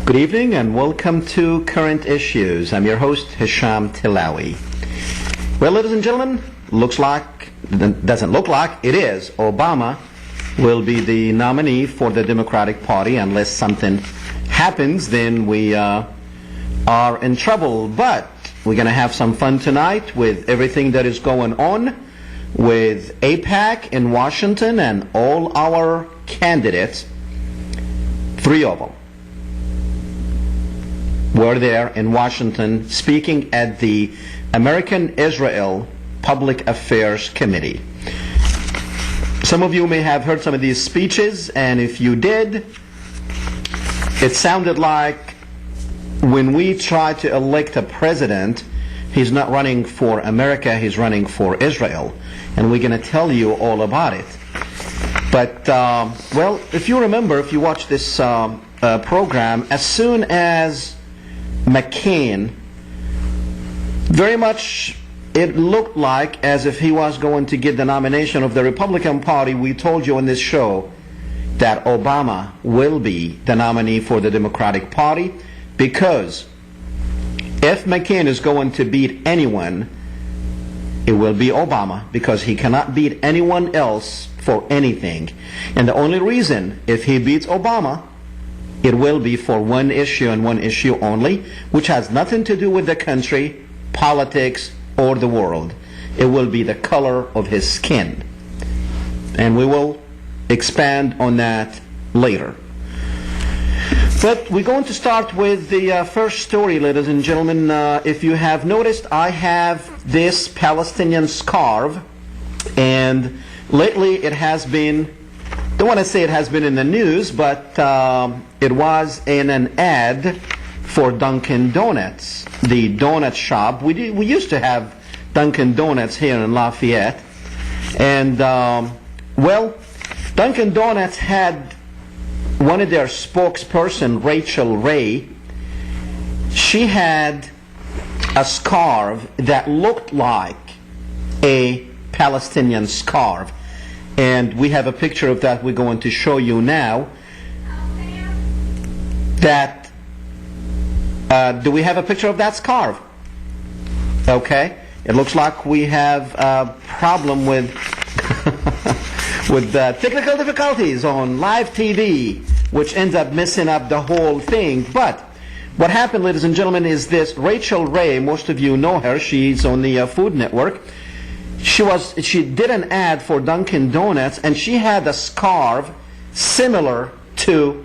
Good evening and welcome to Current Issues. I'm your host, Hesham Tillawi. Well, ladies and gentlemen, doesn't look like, it is. Obama will be the nominee for the Democratic Party. Unless something happens, then we are in trouble. But we're going to have some fun tonight with everything that is going on with AIPAC in Washington and all our candidates. 3 of them were there in Washington speaking at the American-Israel Public Affairs Committee. Some of you may have heard some of these speeches, and if you did, it sounded like when we try to elect a president, he's not running for America, he's running for Israel. And we're going to tell you all about it. But, well, if you remember, if you watch this program, as soon as McCain, very much it looked like as if he was going to get the nomination of the Republican Party. We told you in this show that Obama will be the nominee for the Democratic Party, because if McCain is going to beat anyone, it will be Obama, because he cannot beat anyone else for anything. And the only reason, if he beats Obama, it will be for one issue and one issue only, which has nothing to do with the country, politics, or the world. It will be the color of his skin. And we will expand on that later. But we're going to start with the first story, ladies and gentlemen. If you have noticed, I have this Palestinian scarf, and lately it has been, don't want to say it has been in the news, but it was in an ad for Dunkin Donuts, the donut shop. We used to have Dunkin Donuts here in Lafayette, and well, Dunkin Donuts had one of their spokesperson, Rachael Ray. She had a scarf that looked like a Palestinian scarf, and we have a picture of that we're going to show you now. That do we have a picture of that scarf? Okay, it looks like we have a problem with with technical difficulties on live TV, which ends up messing up the whole thing. But what happened, ladies and gentlemen, is this. Rachael Ray, most of you know her, she's on the Food Network. She did an ad for Dunkin Donuts, and she had a scarf similar to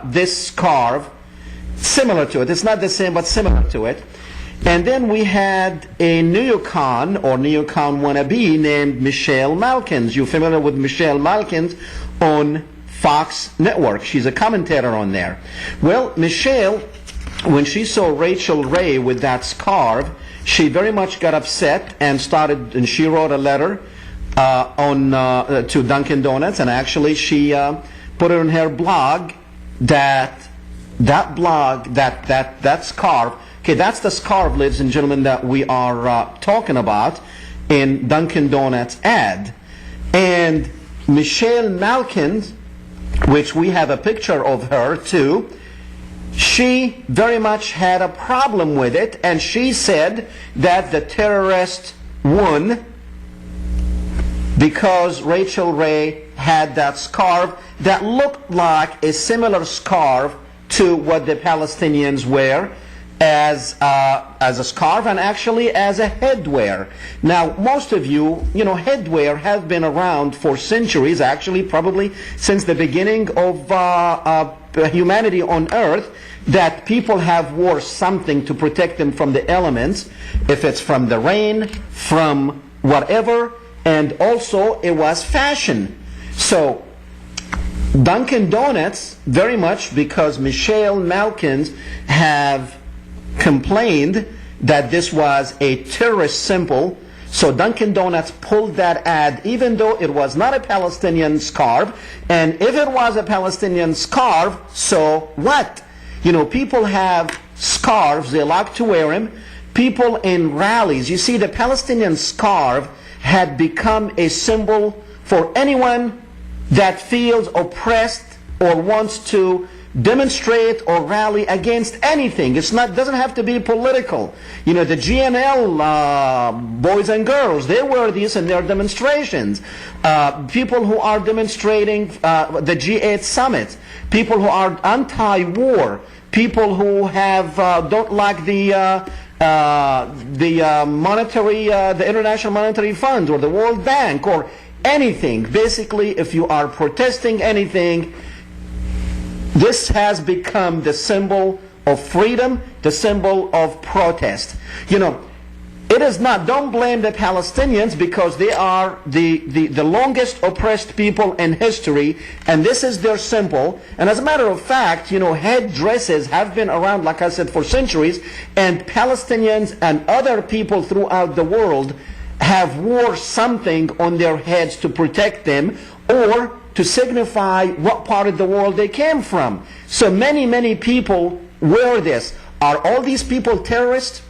this scarf, similar to it. It's not the same, but similar to it. And then we had a neocon or neocon wannabe named Michelle Malkin. You're familiar with Michelle Malkin on Fox Network. She's a commentator on there. Well, Michelle, when she saw Rachael Ray with that scarf, she very much got upset and she wrote a letter to Dunkin Donuts, and actually she put it on her blog that scarf. Okay, that's the scarf, ladies and gentlemen, that we are talking about in Dunkin Donuts ad. And Michelle Malkin, which we have a picture of her too, she very much had a problem with it, and she said that the terrorist won because Rachael Ray had that scarf that looked like a similar scarf to what the Palestinians wear as a scarf, and actually as a headwear. Now, most of you, headwear has been around for centuries, actually probably since the beginning of humanity on earth, that people have wore something to protect them from the elements, if it's from the rain, from whatever, and also it was fashion. So Dunkin Donuts, very much because Michelle Malkin have complained that this was a terrorist symbol, so Dunkin Donuts pulled that ad, even though it was not a Palestinian scarf. And if it was a Palestinian scarf, so what? People have scarves, they like to wear them. People in rallies, you see, the Palestinian scarf had become a symbol for anyone that feels oppressed or wants to demonstrate or rally against anything. Doesn't have to be political. You know, the GNL boys and girls, they wear these in their demonstrations. People who are demonstrating the G8 summit, people who are anti-war, people who have don't like the International Monetary Fund or the World Bank or anything. Basically, if you are protesting anything, this has become the symbol of freedom, the symbol of protest. You know, it is not, don't blame the Palestinians because they are the longest oppressed people in history, and this is their symbol. And as a matter of fact, you know, headdresses have been around, like I said, for centuries, and Palestinians and other people throughout the world have wore something on their heads to protect them or to signify what part of the world they came from. So many people wear this. Are all these people terrorists?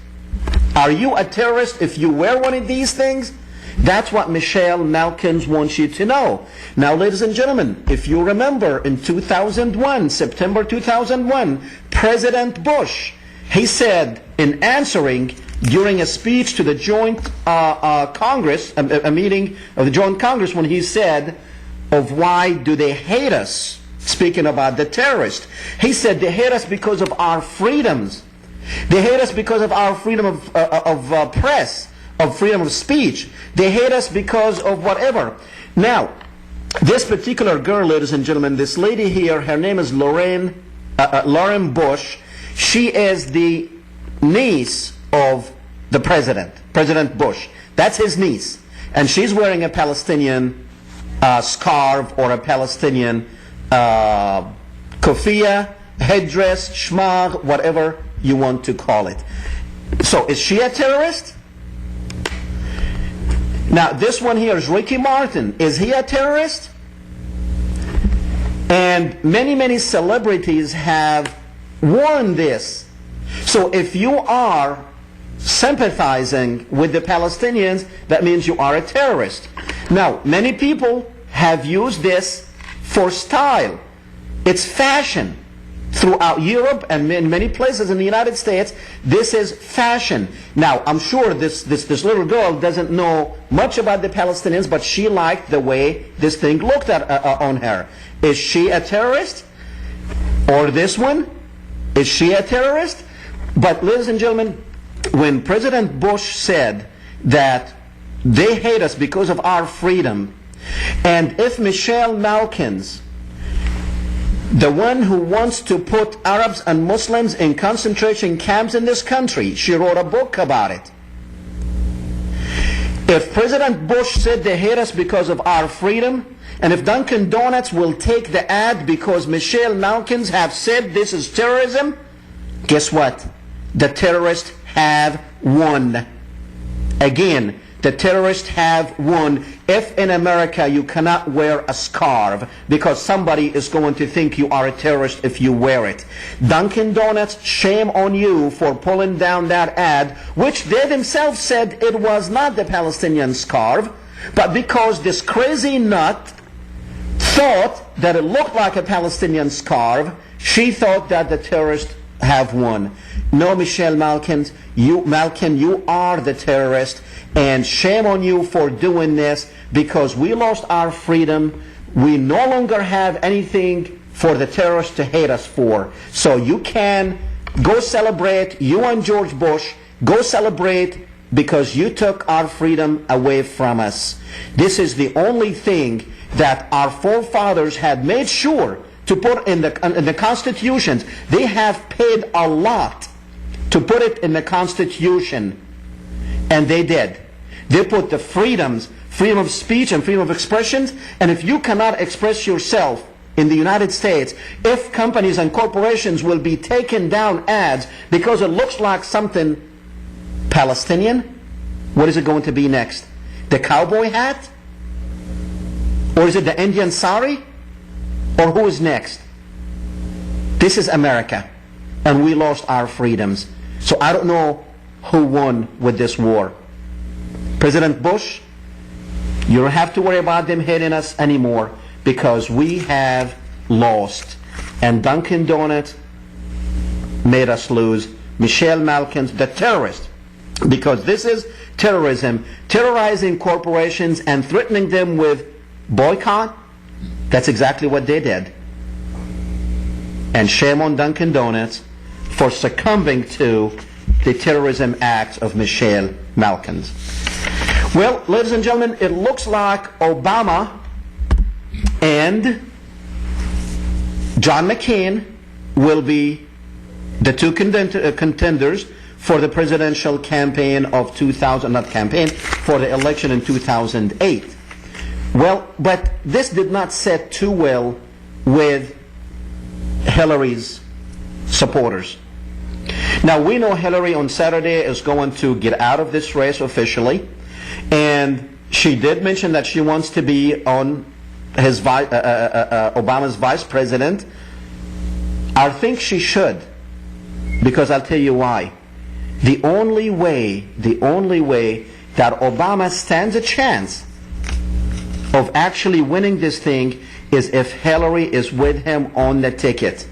Are you a terrorist if you wear one of these things? That's what Michelle Malkin wants you to know. Now, ladies and gentlemen, if you remember in 2001, September 2001, President Bush, he said in answering during a speech to the joint Congress, a meeting of the joint Congress, when he said, of why do they hate us, speaking about the terrorists. He said they hate us because of our freedoms. They hate us because of our freedom of press, of freedom of speech. They hate us because of whatever. Now, this particular girl, ladies and gentlemen, this lady here, her name is Lauren Bush. She is the niece of the president, President Bush. That's his niece. And she's wearing a Palestinian scarf or a Palestinian kufiyah, headdress, shmag, whatever you want to call it. So is she a terrorist? Now this one here is Ricky Martin. Is he a terrorist? And many celebrities have worn this. So if you are sympathizing with the Palestinians, that means you are a terrorist. Now, many people have used this for style. It's fashion. Throughout Europe and in many places in the United States, this is fashion. Now, I'm sure this little girl doesn't know much about the Palestinians, but she liked the way this thing looked on her. Is she a terrorist? Or this one? Is she a terrorist? But ladies and gentlemen, when President Bush said that they hate us because of our freedom, and if Michelle Malkin, the one who wants to put Arabs and Muslims in concentration camps in this country, she wrote a book about it. If President Bush said they hate us because of our freedom, and if Dunkin Donuts will take the ad because Michelle Malkin have said this is terrorism, guess what? The terrorists have won. Again, the terrorists have won. If in America you cannot wear a scarf because somebody is going to think you are a terrorist if you wear it. Dunkin Donuts, shame on you for pulling down that ad, which they themselves said it was not the Palestinian scarf, but because this crazy nut thought that it looked like a Palestinian scarf, she thought that the terrorists have won. No, Michelle Malkin, you are the terrorist, and shame on you for doing this because we lost our freedom. We no longer have anything for the terrorists to hate us for. So you can go celebrate, you and George Bush, go celebrate because you took our freedom away from us. This is the only thing that our forefathers had made sure to put in the constitutions. They have paid a lot to put it in the Constitution, and they did. They put the freedoms, freedom of speech and freedom of expression, and if you cannot express yourself in the United States, if companies and corporations will be taking down ads because it looks like something Palestinian, what is it going to be next? The cowboy hat? Or is it the Indian sari? Or who is next? This is America, and we lost our freedoms. So I don't know who won with this war. President Bush, you don't have to worry about them hating us anymore because we have lost, and Dunkin Donut made us lose. Michelle Malkin, the terrorist, because this is terrorism, terrorizing corporations and threatening them with boycott. That's exactly what they did. And shame on Dunkin Donuts for succumbing to the terrorism acts of Michelle Malkin. Well, ladies and gentlemen, it looks like Obama and John McCain will be the two contenders for the presidential campaign of for the election in 2008. Well, but this did not set too well with Hillary's supporters. Now, we know Hillary on Saturday is going to get out of this race officially, and she did mention that she wants to be on Obama's vice president. I think she should, because I'll tell you why. The only way that Obama stands a chance of actually winning this thing is if Hillary is with him on the ticket.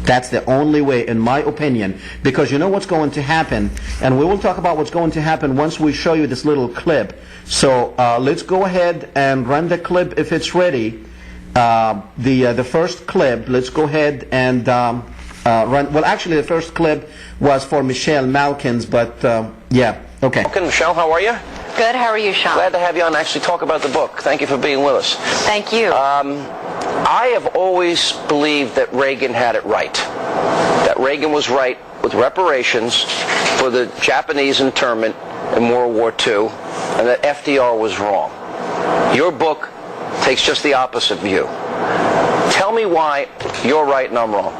That's the only way, in my opinion, because you know what's going to happen, and we will talk about what's going to happen once we show you this little clip. So let's go ahead and run the clip if it's ready. The first clip, let's go ahead and run. Well, actually, the first clip was for Michelle Malkin's, but yeah, okay. Michelle, how are you? Good. How are you, Sean? Glad to have you on to actually talk about the book. Thank you for being with us. Thank you. I have always believed that Reagan had it right. That Reagan was right with reparations for the Japanese internment in World War II, and that FDR was wrong. Your book takes just the opposite view. Tell me why you're right and I'm wrong.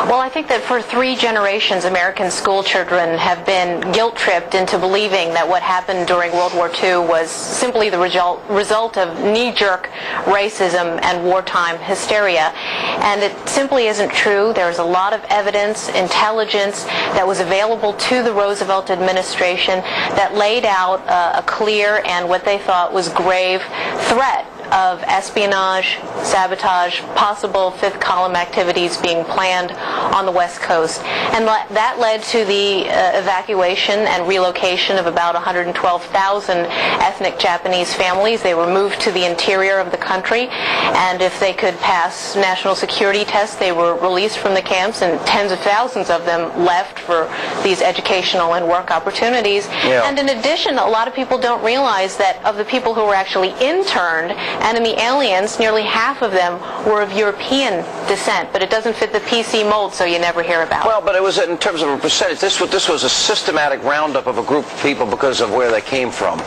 Well, I think that for 3 generations, American school children have been guilt-tripped into believing that what happened during World War II was simply the result of knee-jerk racism and wartime hysteria. And it simply isn't true. There's a lot of evidence, intelligence that was available to the Roosevelt administration that laid out a clear and what they thought was grave threat of espionage, sabotage, possible fifth column activities being planned on the West Coast. And that led to the evacuation and relocation of about 112,000 ethnic Japanese families. They were moved to the interior of the country, and if they could pass national security tests, they were released from the camps, and tens of thousands of them left for these educational and work opportunities. Yeah. And in addition, a lot of people don't realize that of the people who were actually interned, enemy aliens, nearly half of them were of European descent, but it doesn't fit the PC mold, so you never hear about it. Well, but it was, in terms of a percentage, this was a systematic roundup of a group of people because of where they came from.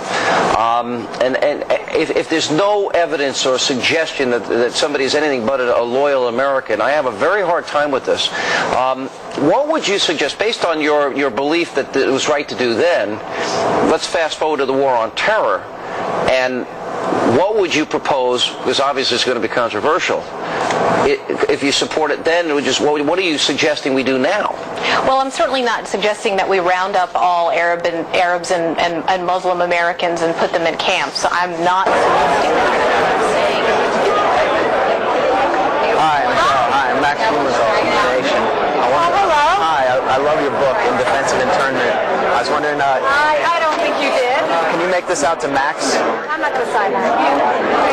And if there's no evidence or suggestion that somebody is anything but a loyal American, I have a very hard time with this. What would you suggest, based on your belief that it was right to do then? Let's fast forward to the war on terror, and what would you propose, because obviously it's going to be controversial, if you support it then, what are you suggesting we do now? Well, I'm certainly not suggesting that we round up all Arabs and Muslim Americans and put them in camps. I'm not suggesting that. I'm saying... Hi, Michelle. Hi, I'm Max from the organization. Hello. Hi, I love your book, In Defense of Internment. I was wondering... I don't think you did. Can you make this out to Max? I'm not going to sign that.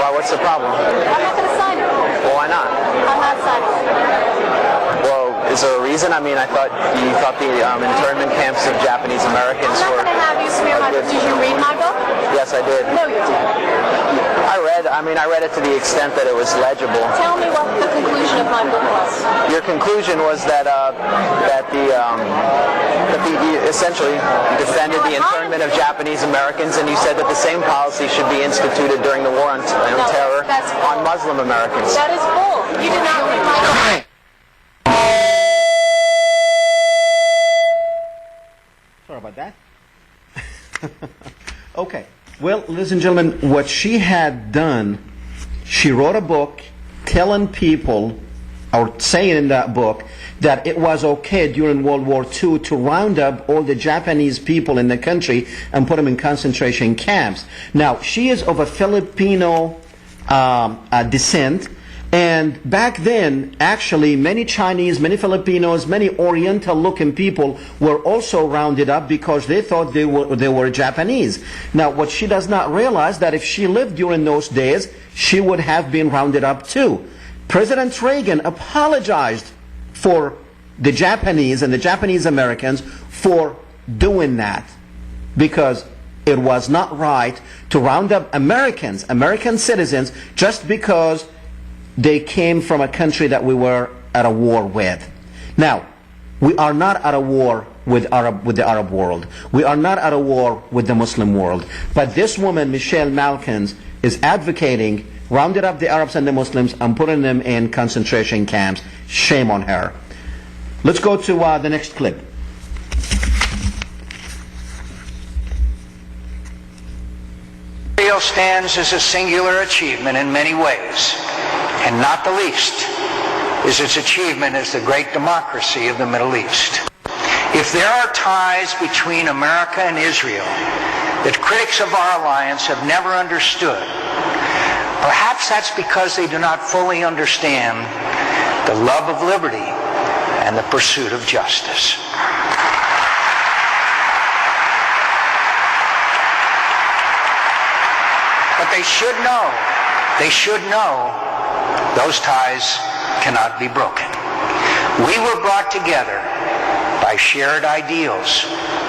Well, what's the problem? I'm not going to sign it. Well, why not? I'm not signing it. Well, is there a reason? I mean, you thought the internment camps of Japanese Americans I'm were... not going to have you smear my book. Did you read my book? Yes, I did. No, you didn't. I read it to the extent that it was legible. Tell me what the conclusion of my book was. Your conclusion was that essentially defended the internment of Japanese Americans, and you said that the same policy should be instituted during the war on terror on Muslim Americans. That is bull. You did not read my book. Sorry about that. Okay. Well, ladies and gentlemen, what she had done, she wrote a book telling people, or saying in that book, that it was okay during World War II to round up all the Japanese people in the country and put them in concentration camps. Now, she is of a Filipino descent, And back then, actually, many Chinese, many Filipinos, many Oriental-looking people were also rounded up because they thought they were Japanese. Now, what she does not realize that if she lived during those days, she would have been rounded up too. President Reagan apologized for the Japanese and the Japanese Americans for doing that, because it was not right to round up Americans, American citizens, just because they came from a country that we were at a war with. Now, we are not at a war with the Arab world. We are not at a war with the Muslim world. But this woman, Michelle Malkin, is advocating rounded up the Arabs and the Muslims and putting them in concentration camps. Shame on her. Let's go to the next clip. Israel stands as a singular achievement in many ways, and not the least is its achievement as the great democracy of the Middle East. If there are ties between America and Israel that critics of our alliance have never understood, perhaps that's because they do not fully understand the love of liberty and the pursuit of justice. But they should know those ties cannot be broken. We were brought together by shared ideals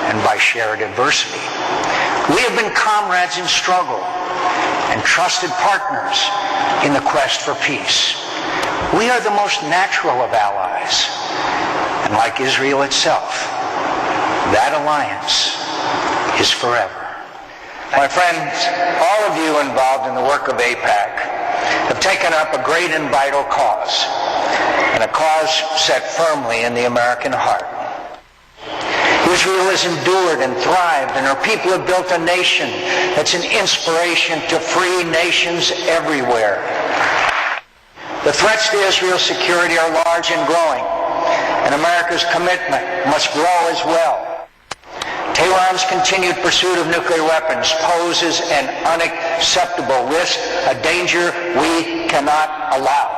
and by shared adversity. We have been comrades in struggle and trusted partners in the quest for peace. We are the most natural of allies, and like Israel itself, that alliance is forever. My friends, all of you involved in the work of AIPAC have taken up a great and vital cause, and a cause set firmly in the American heart. Israel has endured and thrived, and her people have built a nation that's an inspiration to free nations everywhere. The threats to Israel's security are large and growing, and America's commitment must grow as well. Tehran's continued pursuit of nuclear weapons poses an unacceptable risk, a danger we cannot allow.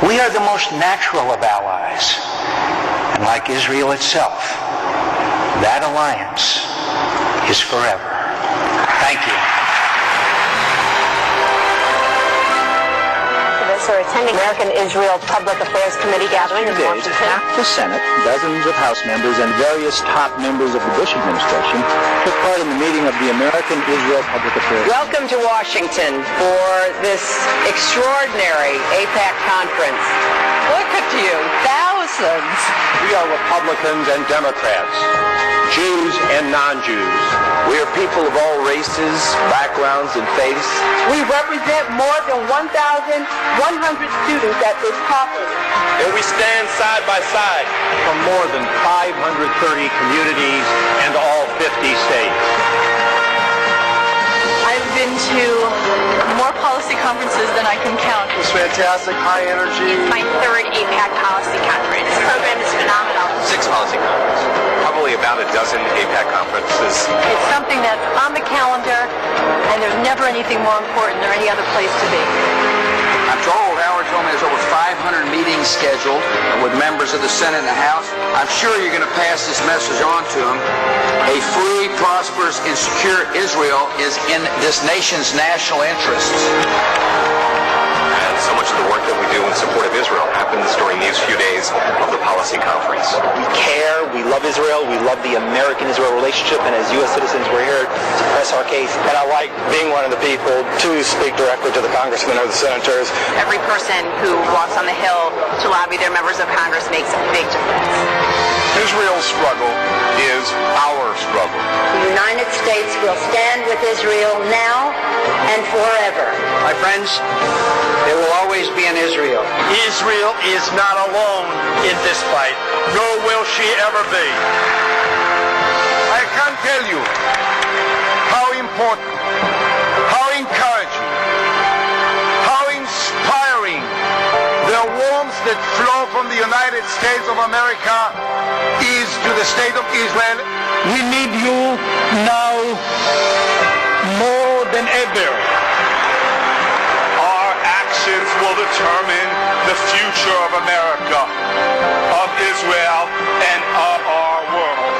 We are the most natural of allies, and like Israel itself, that alliance is forever. Thank you. Are attending American Israel Public Affairs Committee gathering in Washington. Half the Senate, dozens of House members, and various top members of the Bush administration took part in the meeting of the American Israel Public Affairs. Welcome to Washington for this extraordinary AIPAC conference. Look at you, thousands. We are Republicans and Democrats, Jews and non-Jews. We are people of all races, backgrounds, and faiths. We represent more than 1,100 students at this conference. And we stand side by side from more than 530 communities and all 50 states. I've been to more policy conferences than I can count. It's fantastic, high energy. My third AIPAC policy conference. This program is phenomenal. 6 policy conferences. Probably about a dozen AIPAC conferences. It's something that's on the calendar, and there's never anything more important or any other place to be. I'm told, Howard told me there's over 500 meetings scheduled with members of the Senate and the House. I'm sure you're going to pass this message on to them. A free, prosperous, and secure Israel is in this nation's national interests. And so much of the work that we do in support of Israel happens during these few days of the policy conference. We care, we love Israel, we love the American-Israel relationship, and as U.S. citizens, we're here to press our case. And I like being one of the people to speak directly to the congressmen or the senators. Every person who walks on the Hill to lobby their members of Congress makes a big difference. Israel's struggle is our struggle. The United States will stand with Israel now and forever. My friends, there will always be an Israel. Israel is not alone in this fight, nor will she ever be. I can't tell you how important, how encouraging, how inspiring the warmth that flow from the United States of America is to the state of Israel. We need you now more than ever. Our actions will will determine the future of America, of Israel, and of our world.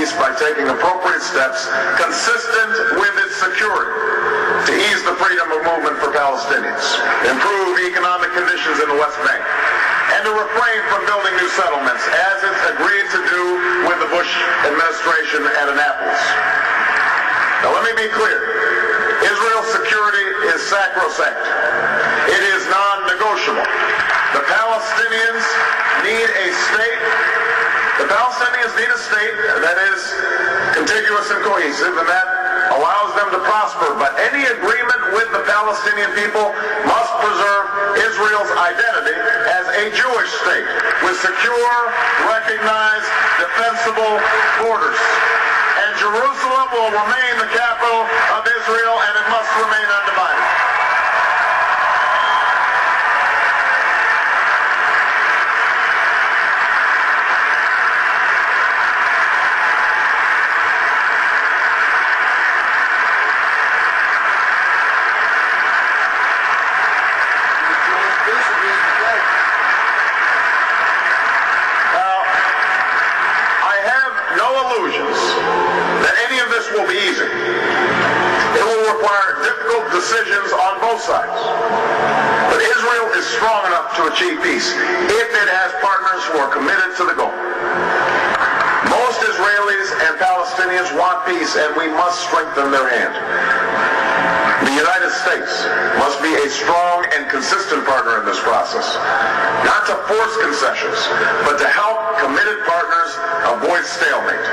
By taking appropriate steps consistent with its security to ease the freedom of movement for Palestinians, improve economic conditions in the West Bank, and to refrain from building new settlements as it's agreed to do with the Bush administration at Annapolis. Now let me be clear. Israel's security is sacrosanct. It is non-negotiable. The Palestinians need a state. The Palestinians need a state that is contiguous and cohesive, and that allows them to prosper. But any agreement with the Palestinian people must preserve Israel's identity as a Jewish state with secure, recognized, defensible borders. And Jerusalem will remain the capital of Israel, and it must remain undivided. Will be easy. It will require difficult decisions on both sides. But Israel is strong enough to achieve peace if it has partners who are committed to the goal. Most Israelis and Palestinians want peace, and we must strengthen their hand. The United States must be a strong and consistent partner in this process, not to force concessions, but to help committed partners avoid stalemate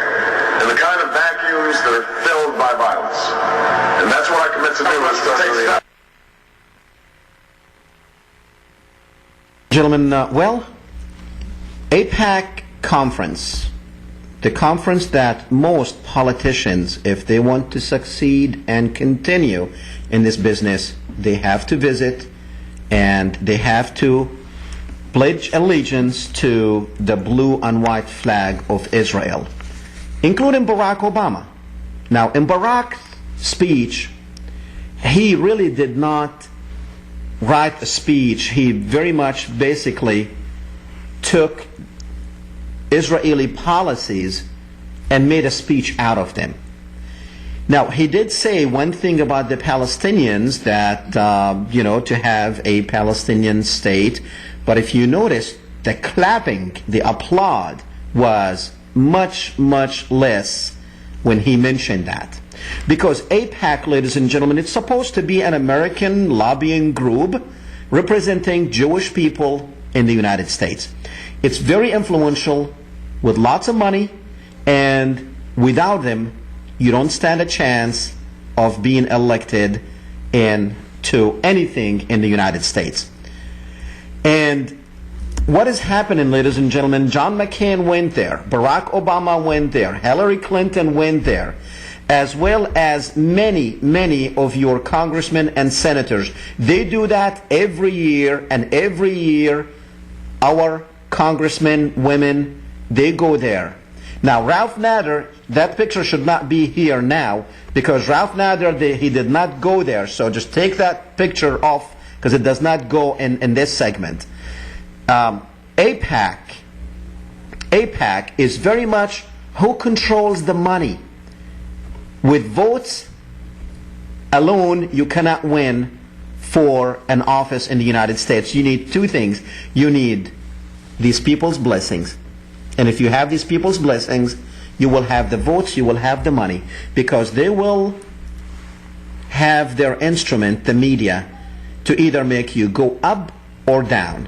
and the kind of vacuums that are filled by violence. And that's what I commit to do, is to take steps. Gentlemen, well, AIPAC conference, the conference that most politicians, if they want to succeed and continue in this business, they have to visit, and they have to pledge allegiance to the blue and white flag of Israel, including Barack Obama. Now, in Barack's speech, he really did not write a speech. He very much basically took Israeli policies and made a speech out of them. Now, he did say one thing about the Palestinians, that, to have a Palestinian state, but if you notice, the clapping, the applaud was much, much less when he mentioned that. Because AIPAC, ladies and gentlemen, it's supposed to be an American lobbying group representing Jewish people in the United States. It's very influential, with lots of money, and without them, you don't stand a chance of being elected into anything in the United States. And what is happening, ladies and gentlemen, John McCain went there, Barack Obama went there, Hillary Clinton went there, as well as many, many of your congressmen and senators. They do that every year, and every year our congressmen, women, they go there. Now, Ralph Nader, that picture should not be here now, because Ralph Nader, he did not go there. So just take that picture off, because it does not go in this segment. AIPAC is very much who controls the money. With votes alone, you cannot win for an office in the United States. You need two things. You need these people's blessings. And if you have these people's blessings, you will have the votes, you will have the money, because they will have their instrument, the media, to either make you go up or down.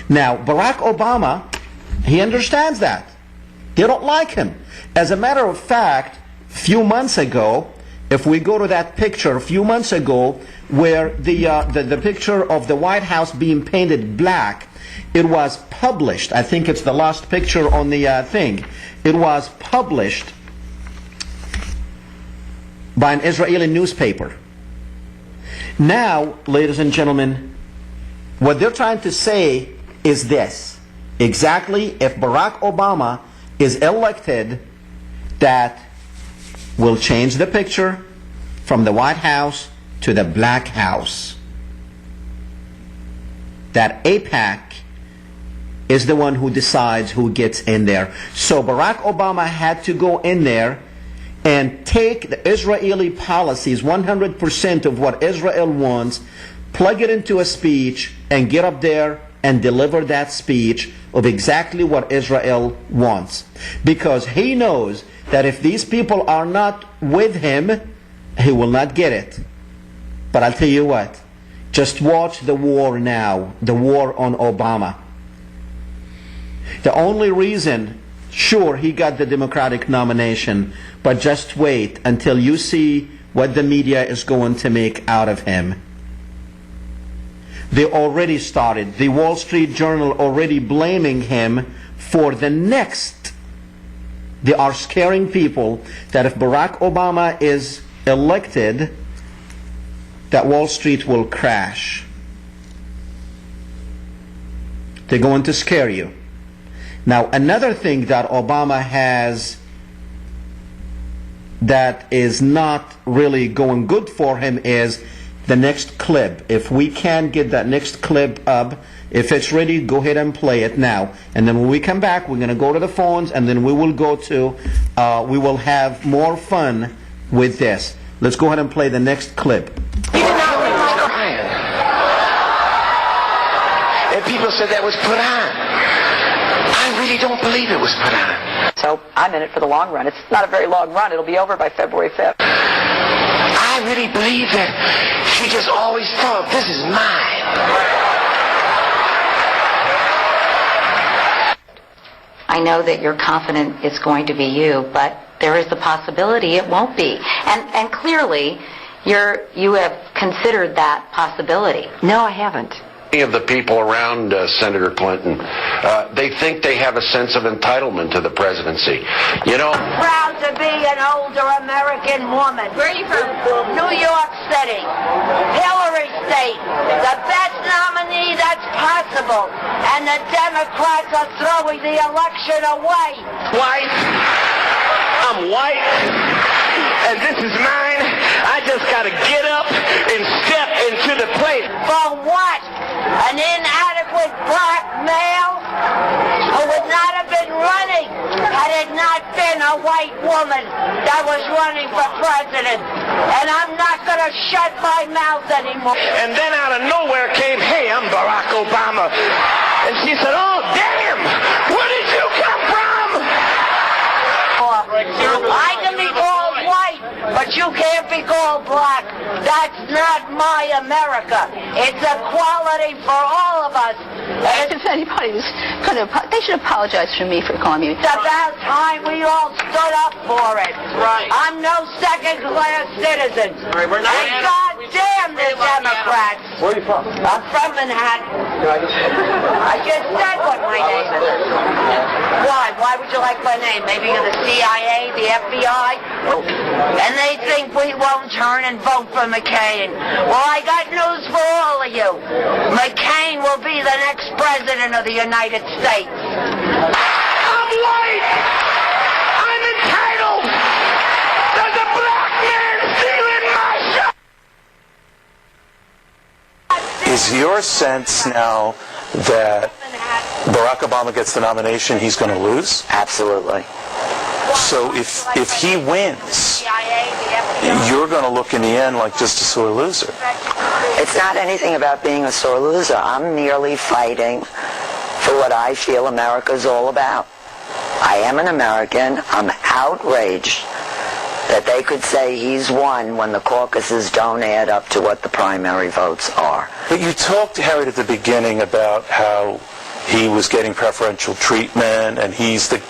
Now, Barack Obama, he understands that. They don't like him. As a matter of fact, few months ago, if we go to that picture a few months ago where the picture of the White House being painted black, it was published. I think it's the last picture on the thing. It was published by an Israeli newspaper. Now, ladies and gentlemen, what they're trying to say is this. Exactly, if Barack Obama is elected, that will change the picture from the White House to the Black House. That AIPAC is the one who decides who gets in there. So Barack Obama had to go in there and take the Israeli policies, 100% of what Israel wants, plug it into a speech, and get up there and deliver that speech of exactly what Israel wants. Because he knows that if these people are not with him, he will not get it. But I'll tell you what, just watch the war now, the war on Obama. The only reason, sure, he got the Democratic nomination, but just wait until you see what the media is going to make out of him. They already started. The Wall Street Journal already blaming him for the next. They are scaring people that if Barack Obama is elected, that Wall Street will crash. They're going to scare you. Now, another thing that Obama has that is not really going good for him is the next clip. If we can get that next clip up, if it's ready, go ahead and play it now. And then when we come back, we're going to go to the phones, and then we will go to, we will have more fun with this. Let's go ahead and play the next clip. And people said that was put on. I really don't believe it was put on. So I'm in it for the long run. It's not a very long run. It'll be over by February 5th. I really believe that she just always thought, this is mine. I know that you're confident it's going to be you, but there is the possibility it won't be. And clearly, you have considered that possibility. No, I haven't. Many of the people around Senator Clinton, they think they have a sense of entitlement to the presidency. You know, proud to be an older American woman. Where are you from? New York City, Hillary State, the best nominee that's possible, and the Democrats are throwing the election away. White. I'm white. And this is mine. I just got to get up and step into the plate. For what? An inadequate black male who would not have been running had it not been a white woman that was running for president. And I'm not going to shut my mouth anymore. And then out of nowhere came, hey, I'm Barack Obama. And she said, oh, damn, where did you come from? I can be called white, but you can't be called black. That's not my America. It's equality for all of us. If anybody was going to, they should apologize to me for calling me. It's about time we all stood up for it. Right. I'm no second-class citizen. Right, we're not. And goddamn the Democrats. Where are you from? I'm from Manhattan. I just said what my name is. Why? Why would you like my name? Maybe you're the CIA, the FBI? And they think we won't turn and vote for McCain. Well, I got news for all of you. McCain will be the next president of the United States. I'm white! I'm entitled! There's a black man stealing my shot! Is your sense now that Barack Obama gets the nomination, he's going to lose? Absolutely. So if he wins, you're going to look in the end like just a sore loser. It's not anything about being a sore loser. I'm merely fighting for what I feel America's all about. I am an American. I'm outraged that they could say he's won when the caucuses don't add up to what the primary votes are. But you talked, Harriet, at the beginning about how he was getting preferential treatment, and he's the,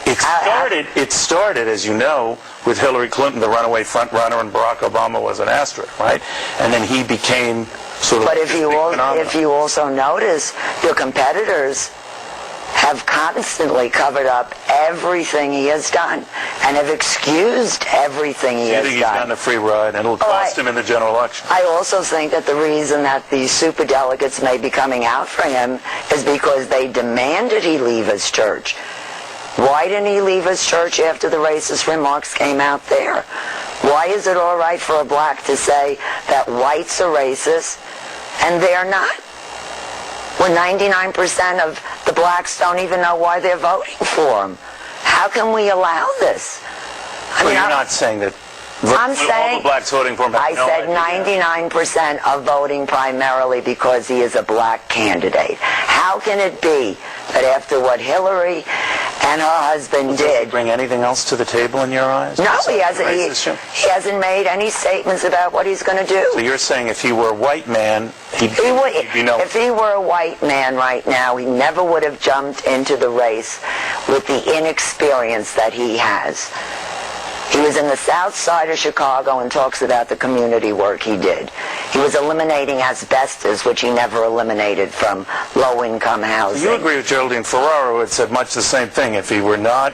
it started, as you know, with Hillary Clinton, the runaway front runner, and Barack Obama was an asterisk, right? And then he became sort of. But if you also notice, your competitors have constantly covered up everything he has done and have excused everything he has done. I think he's gotten a free ride, and it'll cost him in the general election. I also think that the reason that these superdelegates may be coming out for him is because they demanded he leave his church. Why didn't he leave his church after the racist remarks came out there? Why is it all right for a black to say that whites are racist and they're not? When 99% of the blacks don't even know why they're voting for him. How can we allow this? You're not saying that I'm saying, all the blacks voting for him have no said idea. 99% of voting primarily because he is a black candidate. How can it be that after what Hillary and her husband did... Does he bring anything else to the table in your eyes? No, he hasn't. He hasn't made any statements about what he's going to do. So you're saying if he were a white man, he'd be no... If he were a white man right now, he never would have jumped into the race with the inexperience that he has. He was in the south side of Chicago and talks about the community work he did. He was eliminating asbestos, which he never eliminated from low-income housing. You agree with Geraldine Ferraro, who had said much the same thing. If he were not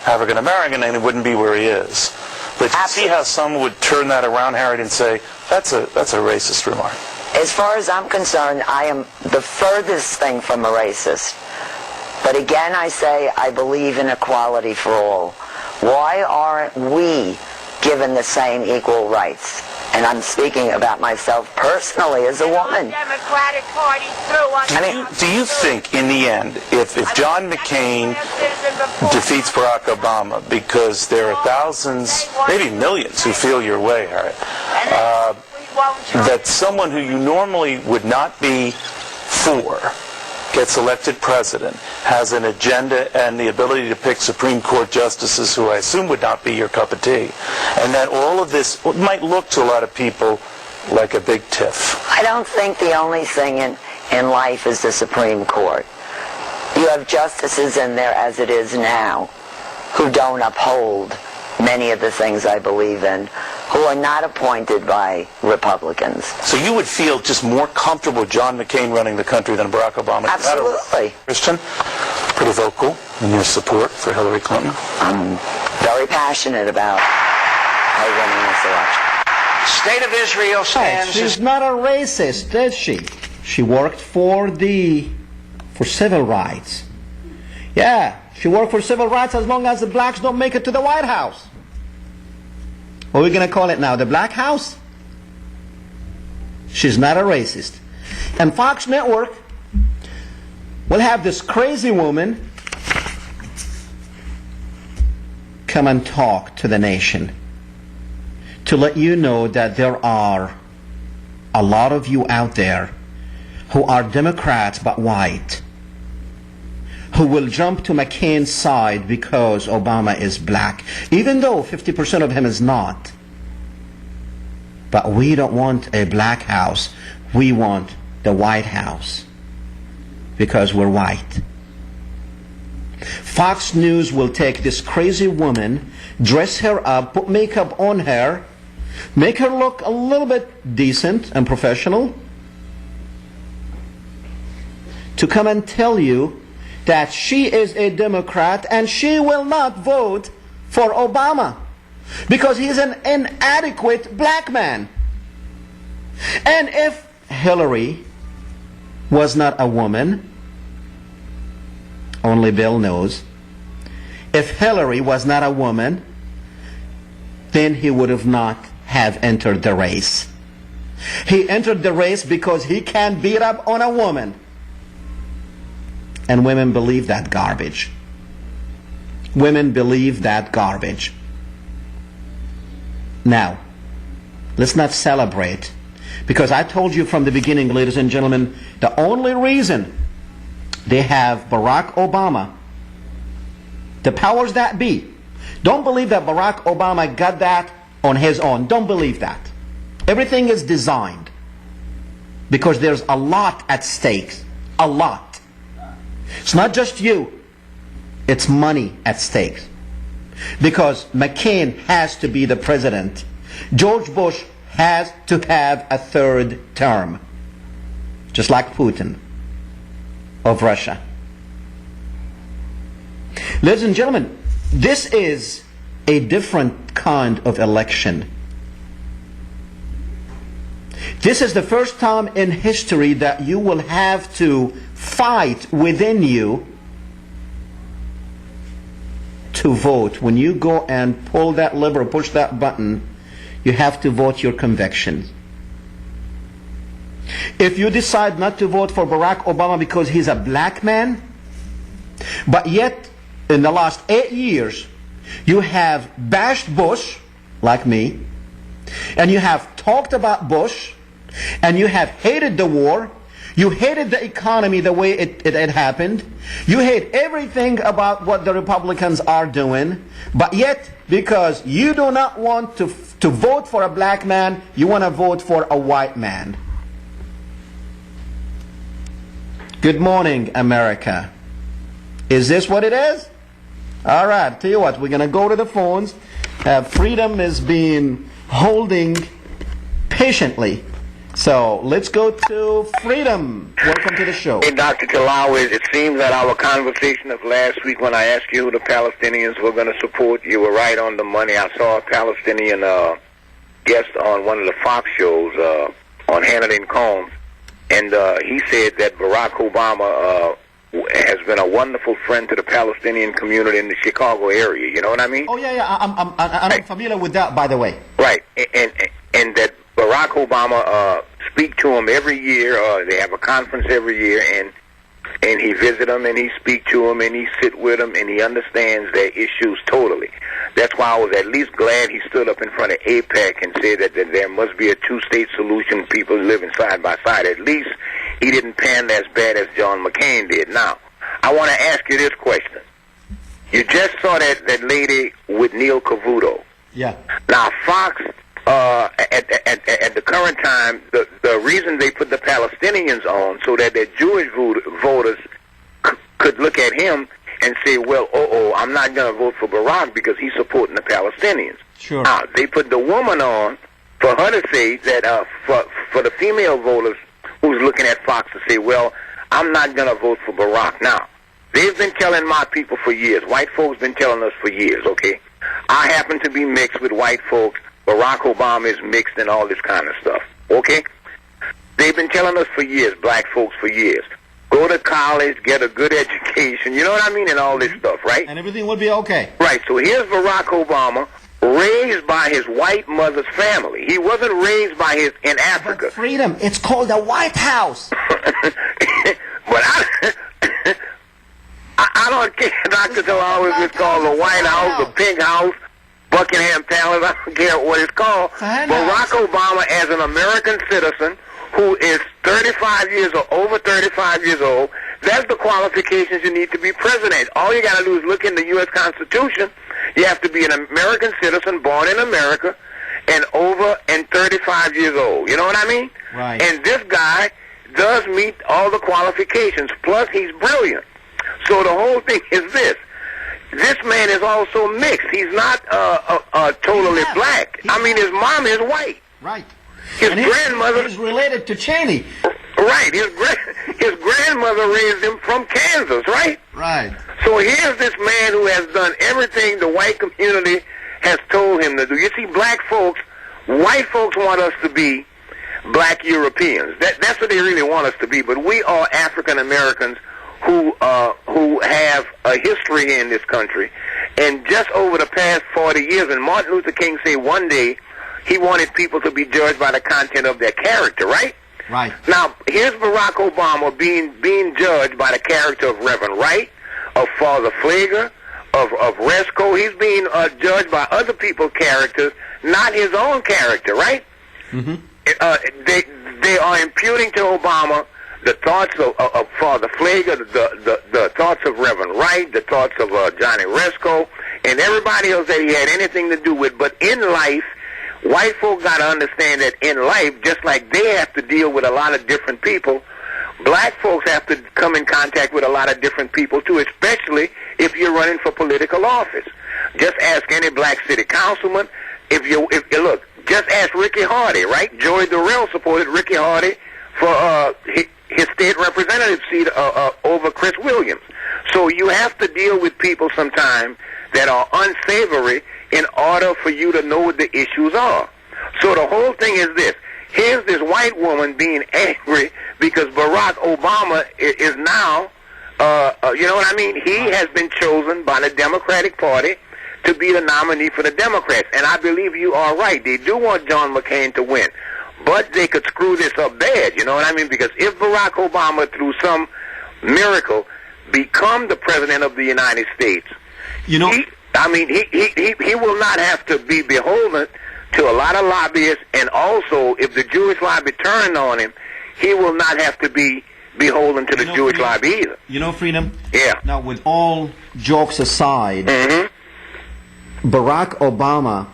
African-American, then he wouldn't be where he is. But you see how some would turn that around, Harriet, and say, that's a racist remark. As far as I'm concerned, I am the furthest thing from a racist. But again, I say I believe in equality for all. Why aren't we given the same equal rights? And I'm speaking about myself personally as a woman. Democratic Party do you think, in the end, if John McCain defeats Barack Obama, because there are thousands, maybe millions, who feel your way, Harriet, that someone who you normally would not be for gets elected president, has an agenda and the ability to pick Supreme Court justices who I assume would not be your cup of tea, and that all of this might look to a lot of people like a big tiff? I don't think the only thing in life is the Supreme Court. You have justices in there as it is now who don't uphold many of the things I believe in, who are not appointed by Republicans. So you would feel just more comfortable with John McCain running the country than Barack Obama? Absolutely. Christian, pretty vocal in your support for Hillary Clinton. I'm very passionate about her winning this election. State of Israel stands... She's not a racist, is she? She worked for civil rights. Yeah, she worked for civil rights as long as the blacks don't make it to the White House. What are we going to call it now? The Black House? She's not a racist. And Fox Network will have this crazy woman come and talk to the nation to let you know that there are a lot of you out there who are Democrats but white, who will jump to McCain's side because Obama is black, even though 50% of him is not. But we don't want a black house. We want the White House because we're white. Fox News will take this crazy woman, dress her up, put makeup on her, make her look a little bit decent and professional, to come and tell you that she is a Democrat and she will not vote for Obama because he's an inadequate black man. And if Hillary was not a woman, only Bill knows, if Hillary was not a woman, then he would have not have entered the race. He entered the race because he can't beat up on a woman. And women believe that garbage. Women believe that garbage. Now, let's not celebrate, because I told you from the beginning, ladies and gentlemen, the only reason they have Barack Obama, the powers that be, Don't believe that Barack Obama got that on his own. Don't believe that. Everything is designed because there's a lot at stake. A lot. It's not just you. It's money at stake. Because McCain has to be the president. George Bush has to have a third term. Just like Putin of Russia. Ladies and gentlemen, this is a different kind of election. This is the first time in history that you will have to fight within you to vote. When you go and pull that lever, push that button, you have to vote your convictions. If you decide not to vote for Barack Obama because he's a black man, but yet in the last 8 years you have bashed Bush, like me, and you have talked about Bush, and you have hated the war, you hated the economy the way it happened, you hate everything about what the Republicans are doing, but yet because you do not want to vote for a black man, you want to vote for a white man. Good morning, America. Is this what it is? All right, tell you what, we're going to go to the phones. Freedom is being holding patiently. So let's go to Freedom. Welcome to the show. Hey, Dr. Tillawi, it seems that our conversation of last week when I asked you who the Palestinians were going to support, you were right on the money. I saw a Palestinian guest on one of the Fox shows on Hannity and Combs, and he said that Barack Obama has been a wonderful friend to the Palestinian community in the Chicago area. You know what I mean? Oh, yeah. I'm familiar with that, by the way. Right. And that Barack Obama speak to him every year. They have a conference every year, and he visit them, and he speak to them, and he sit with them, and he understands their issues totally. That's why I was at least glad he stood up in front of AIPAC and said that there must be a two-state solution, people living side by side. At least he didn't pander as bad as John McCain did. Now, I want to ask you this question. You just saw that lady with Neil Cavuto. Yeah. Now, Fox, at the current time, the reason they put the Palestinians on so that their Jewish voters could look at him and say, well, I'm not going to vote for Barack because he's supporting the Palestinians. Sure. Now, they put the woman on for her to say that for the female voters who's looking at Fox to say, well, I'm not going to vote for Barack. Now, they've been telling my people for years. White folks been telling us for years, okay? I happen to be mixed with white folks. Barack Obama is mixed and all this kind of stuff, okay? They've been telling us for years, black folks for years, go to college, get a good education, you know what I mean, and all this stuff, right? And everything will be okay. Right, so here's Barack Obama, raised by his white mother's family. He wasn't raised by in Africa. But Freedom, it's called the White House. But I don't care, Dr. Tillawi, if it's called the White House, the Pink House, Buckingham Palace, I don't care what it's called. Barack Obama, as an American citizen who is 35 years or over 35 years old, that's the qualifications you need to be president. All you got to do is look in the U.S. Constitution. You have to be an American citizen born in America and over and 35 years old. You know what I mean? Right. And this guy does meet all the qualifications. Plus, he's brilliant. So the whole thing is this. This man is also mixed. He's not totally black. I mean, his mom is white. Right. His grandmother is related to Cheney. Right. His grandmother raised him from Kansas, right? Right. So here's this man who has done everything the white community has told him to do. You see, black folks, white folks want us to be black Europeans. That's what they really want us to be. But we are African Americans who have a history here in this country. And just over the past 40 years, and Martin Luther King said one day he wanted people to be judged by the content of their character, right? Right. Now, here's Barack Obama being judged by the character of Reverend Wright, of Father Flagler, of Resco. He's being judged by other people's characters, not his own character, right? Mm-hmm. They are imputing to Obama the thoughts of Father Flagler, the thoughts of Reverend Wright, the thoughts of Johnny Resco, and everybody else that he had anything to do with. But in life, white folk got to understand that in life, just like they have to deal with a lot of different people, black folks have to come in contact with a lot of different people too, especially if you're running for political office. Just ask any black city councilman. If you look, just ask Ricky Hardy, right? Joey Durrell supported Ricky Hardy for his state representative seat over Chris Williams. So you have to deal with people sometimes that are unsavory in order for you to know what the issues are. So the whole thing is this. Here's this white woman being angry because Barack Obama is now, you know what I mean? He has been chosen by the Democratic Party to be the nominee for the Democrats. And I believe you are right. They do want John McCain to win. But they could screw this up bad, you know what I mean? Because if Barack Obama, through some miracle, become the president of the United States, he will not have to be beholden to a lot of lobbyists, and also, if the Jewish lobby turn on him, he will not have to be beholden to the Jewish lobby either. You know, Freedom? Yeah. Now, with all jokes aside, Barack Obama,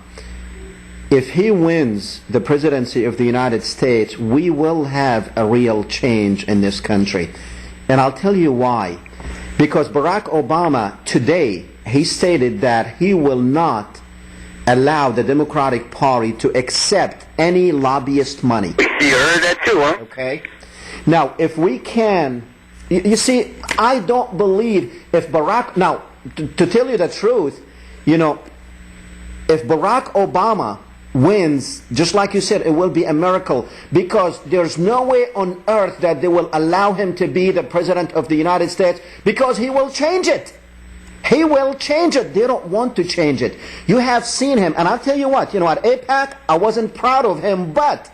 if he wins the presidency of the United States, we will have a real change in this country. And I'll tell you why. Because Barack Obama, today, he stated that he will not allow the Democratic Party to accept any lobbyist money. You heard that too, huh? Okay. Now, if we can, you see, I don't believe if Barack, now, to tell you the truth, you know, if Barack Obama wins, just like you said, it will be a miracle, because there's no way on earth that they will allow him to be the president of the United States, because he will change it. He will change it. They don't want to change it. You have seen him, and I'll tell you what, you know, at AIPAC, I wasn't proud of him, but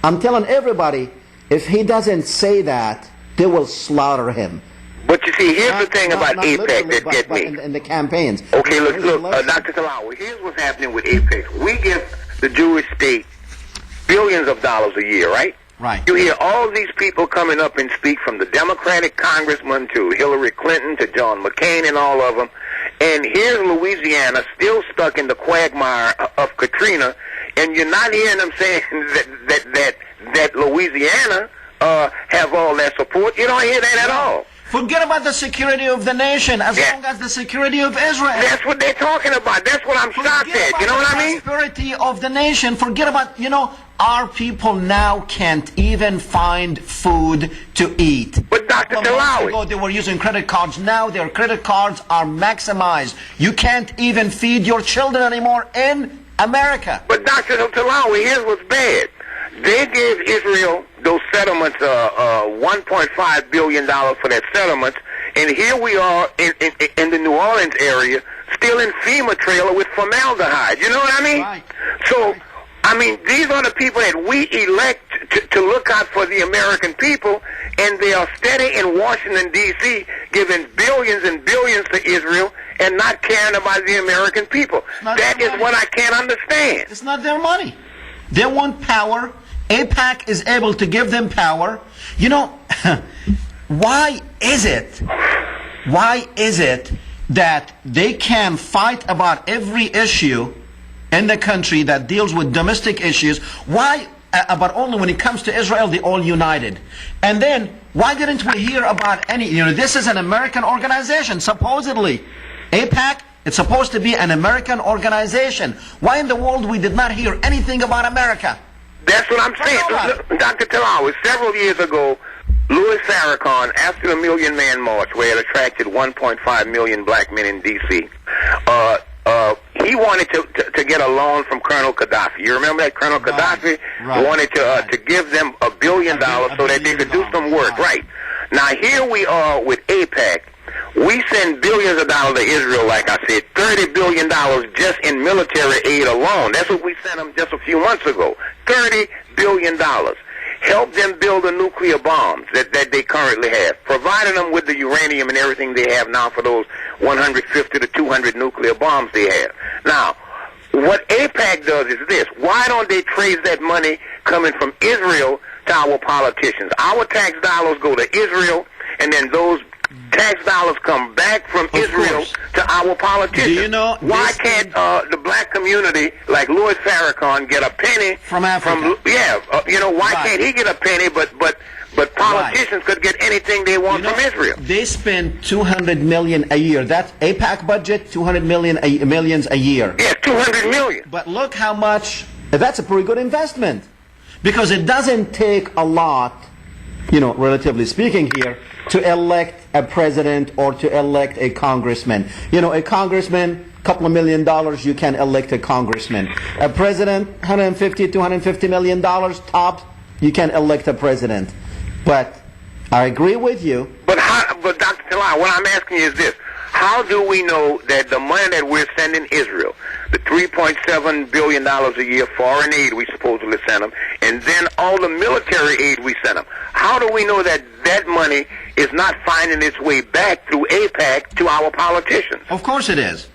I'm telling everybody, if he doesn't say that, they will slaughter him. But you see, here's the thing about AIPAC that get me. In the campaigns. Okay, look, Dr. Tillawi, here's what's happening with AIPAC. We give the Jewish state billions of dollars a year, right? Right. You hear all these people coming up and speak, from the Democratic congressman to Hillary Clinton to John McCain and all of them. And here's Louisiana still stuck in the quagmire of Katrina, and you're not hearing them saying that Louisiana have all that support. You don't hear that at all. Forget about the security of the nation, as long as the security of Israel. That's what they're talking about. That's what I'm shocked at. You know what I mean? The security of the nation. Forget about, you know, our people now can't even find food to eat. But Dr. Tillawi, ago they were using credit cards. Now their credit cards are maximized. You can't even feed your children anymore in America. But Dr. Tillawi, here's what's bad. They gave Israel those settlements, $1.5 billion for that settlements, and here we are in the New Orleans area, still in FEMA trailer with formaldehyde. You know what I mean? Right. So, I mean, these are the people that we elect to look out for the American people, and they are steady in Washington, D.C., giving billions and billions to Israel and not caring about the American people. That is what I can't understand. It's not their money. They want power. AIPAC is able to give them power. You know, why is it that they can fight about every issue in the country that deals with domestic issues? Why, but only when it comes to Israel, they all united? And then, why didn't we hear about any, you know, this is an American organization, supposedly. AIPAC, it's supposed to be an American organization. Why in the world we did not hear anything about America? That's what I'm saying. Dr. Tillawi, several years ago, Louis Farrakhan, after the Million Man March, where it attracted 1.5 million black men in D.C., he wanted to get a loan from Colonel Gaddafi. You remember that? Colonel Gaddafi wanted to give them $1 billion so that they could do some work. Right. Now, here we are with AIPAC. We send billions of dollars to Israel, like I said, $30 billion just in military aid alone. That's what we sent them just a few months ago. $30 billion. Help them build the nuclear bombs that they currently have, providing them with the uranium and everything they have now for those 150 to 200 nuclear bombs they have. Now, what AIPAC does is this. Why don't they trace that money coming from Israel to our politicians? Our tax dollars go to Israel, and then those tax dollars come back from Israel to our politicians. Do you know why can't the black community, like Louis Farrakhan, get a penny from Africa? Why can't he get a penny? But politicians could get anything they want from Israel. They spend $200 million a year. That's AIPAC budget, $200 millions a year. Yeah, $200 million. But look how much. That's a pretty good investment, because it doesn't take a lot, relatively speaking here, to elect a president or to elect a congressman. A congressman, couple of $1 million, you can elect a congressman. A president, $150, $250 million tops, you can elect a president. But I agree with you. But Dr. Tillawi, what I'm asking you is this. How do we know that the money that we're sending Israel, the $3.7 billion a year foreign aid we supposedly send them, and then all the military aid we send them, how do we know that that money is not finding its way back through AIPAC to our politicians? Of course it is.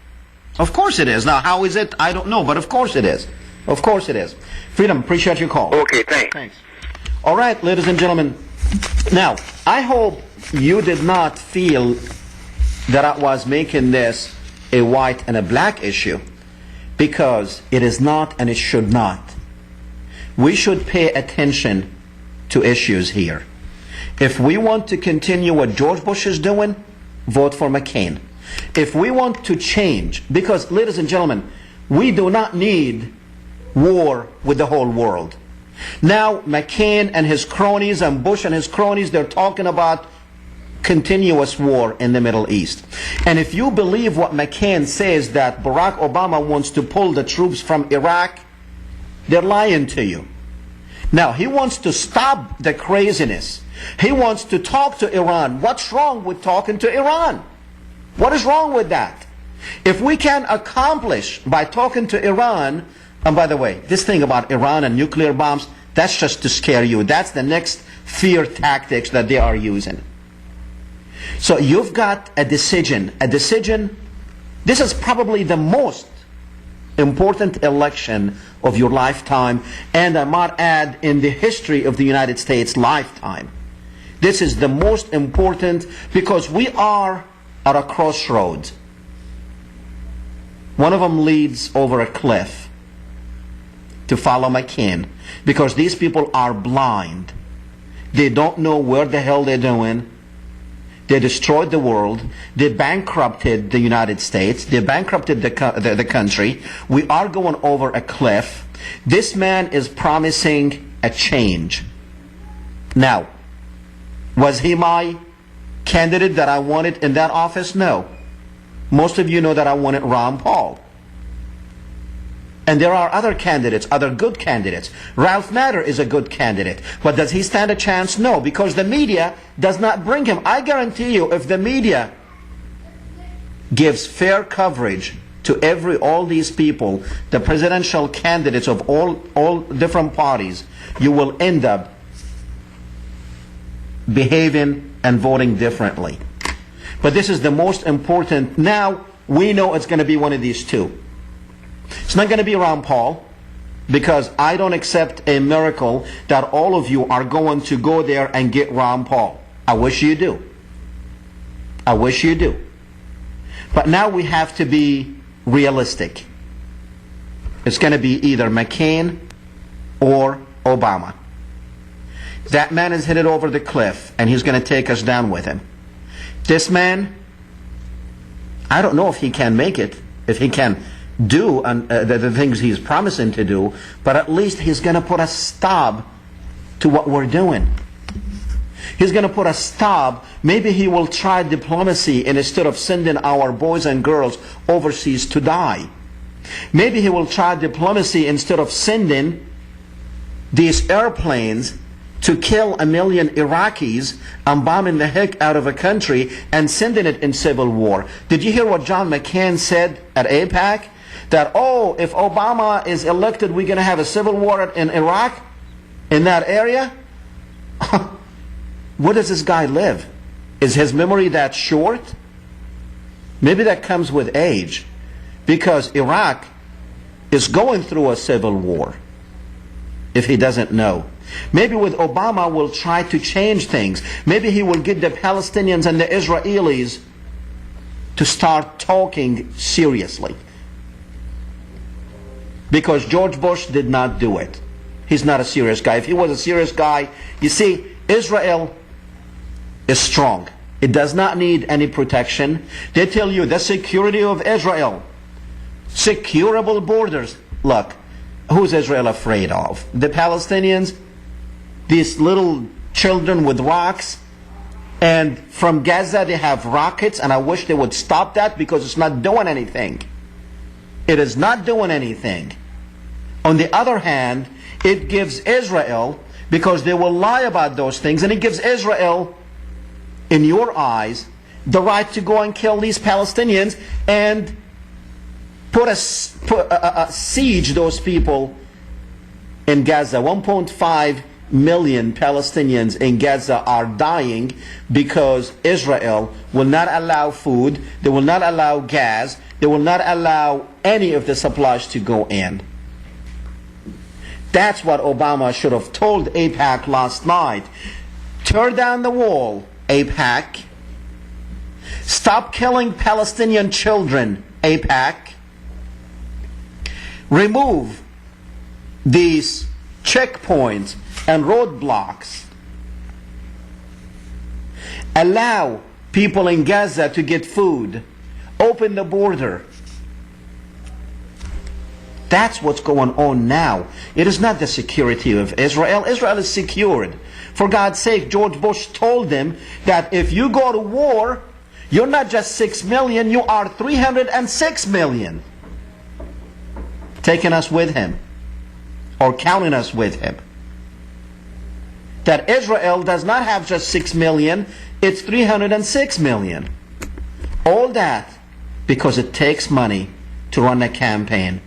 Of course it is. Now, how is it? I don't know, but of course it is. Of course it is. Freedom, appreciate your call. Okay, thanks. All right, ladies and gentlemen. Now, I hope you did not feel that I was making this a white and a black issue, because it is not and it should not. We should pay attention to issues here. If we want to continue what George Bush is doing, vote for McCain. If we want to change, because, ladies and gentlemen, we do not need war with the whole world. Now, McCain and his cronies and Bush and his cronies, they're talking about continuous war in the Middle East. And if you believe what McCain says, that Barack Obama wants to pull the troops from Iraq, they're lying to you. Now, he wants to stop the craziness. He wants to talk to Iran. What's wrong with talking to Iran? What is wrong with that? If we can accomplish by talking to Iran, and by the way, this thing about Iran and nuclear bombs, that's just to scare you. That's the next fear tactics that they are using. So you've got a decision. This is probably the most important election of your lifetime, and I might add, in the history of the United States lifetime. This is the most important, because we are at a crossroads. One of them leads over a cliff to follow McCain, because these people are blind. They don't know where the hell they're doing. They destroyed the world. They bankrupted the United States. They bankrupted the country. We are going over a cliff. This man is promising a change. Now, was he my candidate that I wanted in that office? No. Most of you know that I wanted Ron Paul. And there are other candidates, other good candidates. Ralph Nader is a good candidate. But does he stand a chance? No, because the media does not bring him. I guarantee you, if the media gives fair coverage to all these people, the presidential candidates of all different parties, you will end up behaving and voting differently. But this is the most important. Now, we know it's going to be one of these two. It's not going to be Ron Paul, because I don't accept a miracle that all of you are going to go there and get Ron Paul. I wish you do. I wish you do. But now we have to be realistic. It's going to be either McCain or Obama. That man is headed over the cliff, and he's going to take us down with him. This man, I don't know if he can make it, if he can do the things he's promising to do, but at least he's going to put a stop to what we're doing. He's going to put a stop. Maybe he will try diplomacy instead of sending our boys and girls overseas to die. Maybe he will try diplomacy instead of sending these airplanes to kill 1 million Iraqis and bombing the heck out of a country and sending it in civil war. Did you hear what John McCain said at AIPAC? That, if Obama is elected, we're going to have a civil war in Iraq, in that area? Where does this guy live? Is his memory that short? Maybe that comes with age, because Iraq is going through a civil war, if he doesn't know. Maybe with Obama we'll try to change things. Maybe he will get the Palestinians and the Israelis to start talking seriously. Because George Bush did not do it. He's not a serious guy. If he was a serious guy, you see, Israel is strong. It does not need any protection. They tell you the security of Israel, securable borders. Look, who's Israel afraid of? The Palestinians? These little children with rocks? And from Gaza they have rockets, and I wish they would stop that because it's not doing anything. It is not doing anything. On the other hand, it gives Israel, because they will lie about those things, and it gives Israel, in your eyes, the right to go and kill these Palestinians and put a siege those people in Gaza. 1.5 million Palestinians in Gaza are dying because Israel will not allow food, they will not allow gas, they will not allow any of the supplies to go in. That's what Obama should have told AIPAC last night. Tear down the wall, AIPAC. Stop killing Palestinian children, AIPAC. Remove these checkpoints and roadblocks. Allow people in Gaza to get food. Open the border. That's what's going on now. It is not the security of Israel. Israel is secured. For God's sake, George Bush told them that if you go to war, you're not just 6 million, you are 306 million. Taking us with him, or counting us with him. That Israel does not have just 6 million, it's 306 million. All that because it takes money to run a campaign.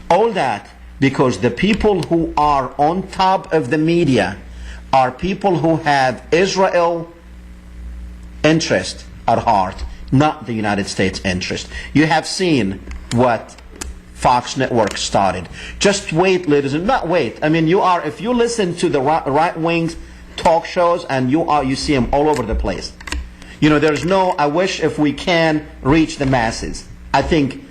All that because the people who are on top of the media are people who have Israel interest at heart, not the United States interest. You have seen what Fox Network started. Just wait, ladies and not wait. I mean, if you listen to the right-wing talk shows, and you see them all over the place. You know, I wish if we can reach the masses. I think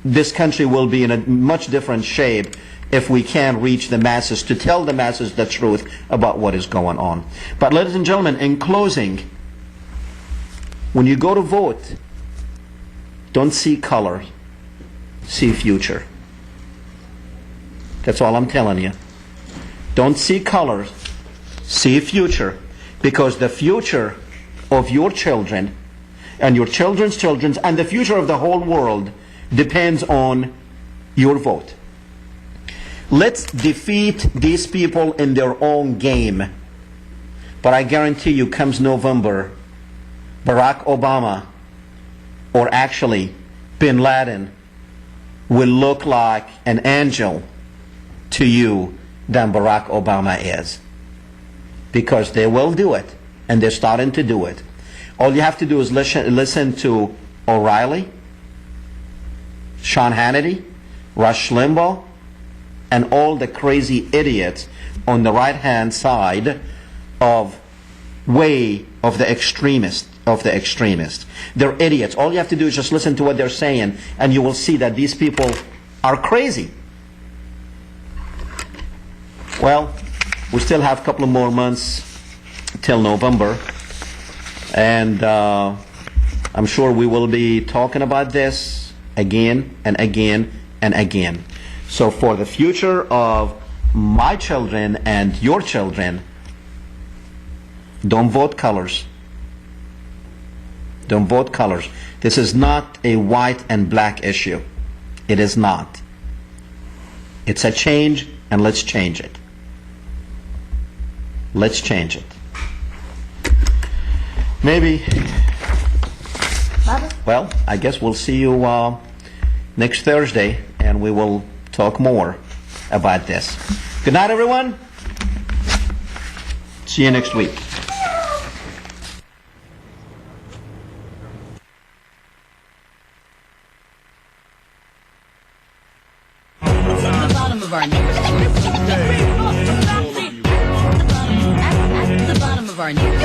this country will be in a much different shape if we can reach the masses, to tell the masses the truth about what is going on. But ladies and gentlemen, in closing, when you go to vote, don't see color, see future. That's all I'm telling you. Don't see colors, see future, because the future of your children and your children's children and the future of the whole world depends on your vote. Let's defeat these people in their own game. But I guarantee you, comes November, Barack Obama, or actually Bin Laden, will look like an angel to you than Barack Obama is. Because they will do it, and they're starting to do it. All you have to do is listen to O'Reilly, Sean Hannity, Rush Limbaugh, and all the crazy idiots on the right-hand side of the extremists. They're idiots. All you have to do is just listen to what they're saying, and you will see that these people are crazy. Well, we still have a couple of more months till November, and I'm sure we will be talking about this again and again and again. So for the future of my children and your children, don't vote colors. Don't vote colors. This is not a white and black issue. It is not. It's a change, and let's change it. Let's change it. Maybe. Well, I guess we'll see you next Thursday, and we will talk more about this. Good night, everyone. See you next week. From the bottom of our our news.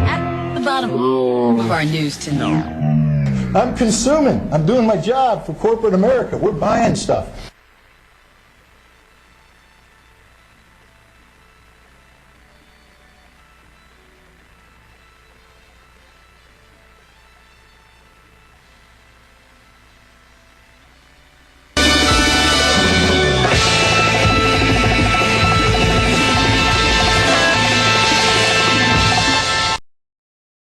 At the bottom of our news tonight. I'm consuming. I'm doing my job for corporate America. We're buying stuff.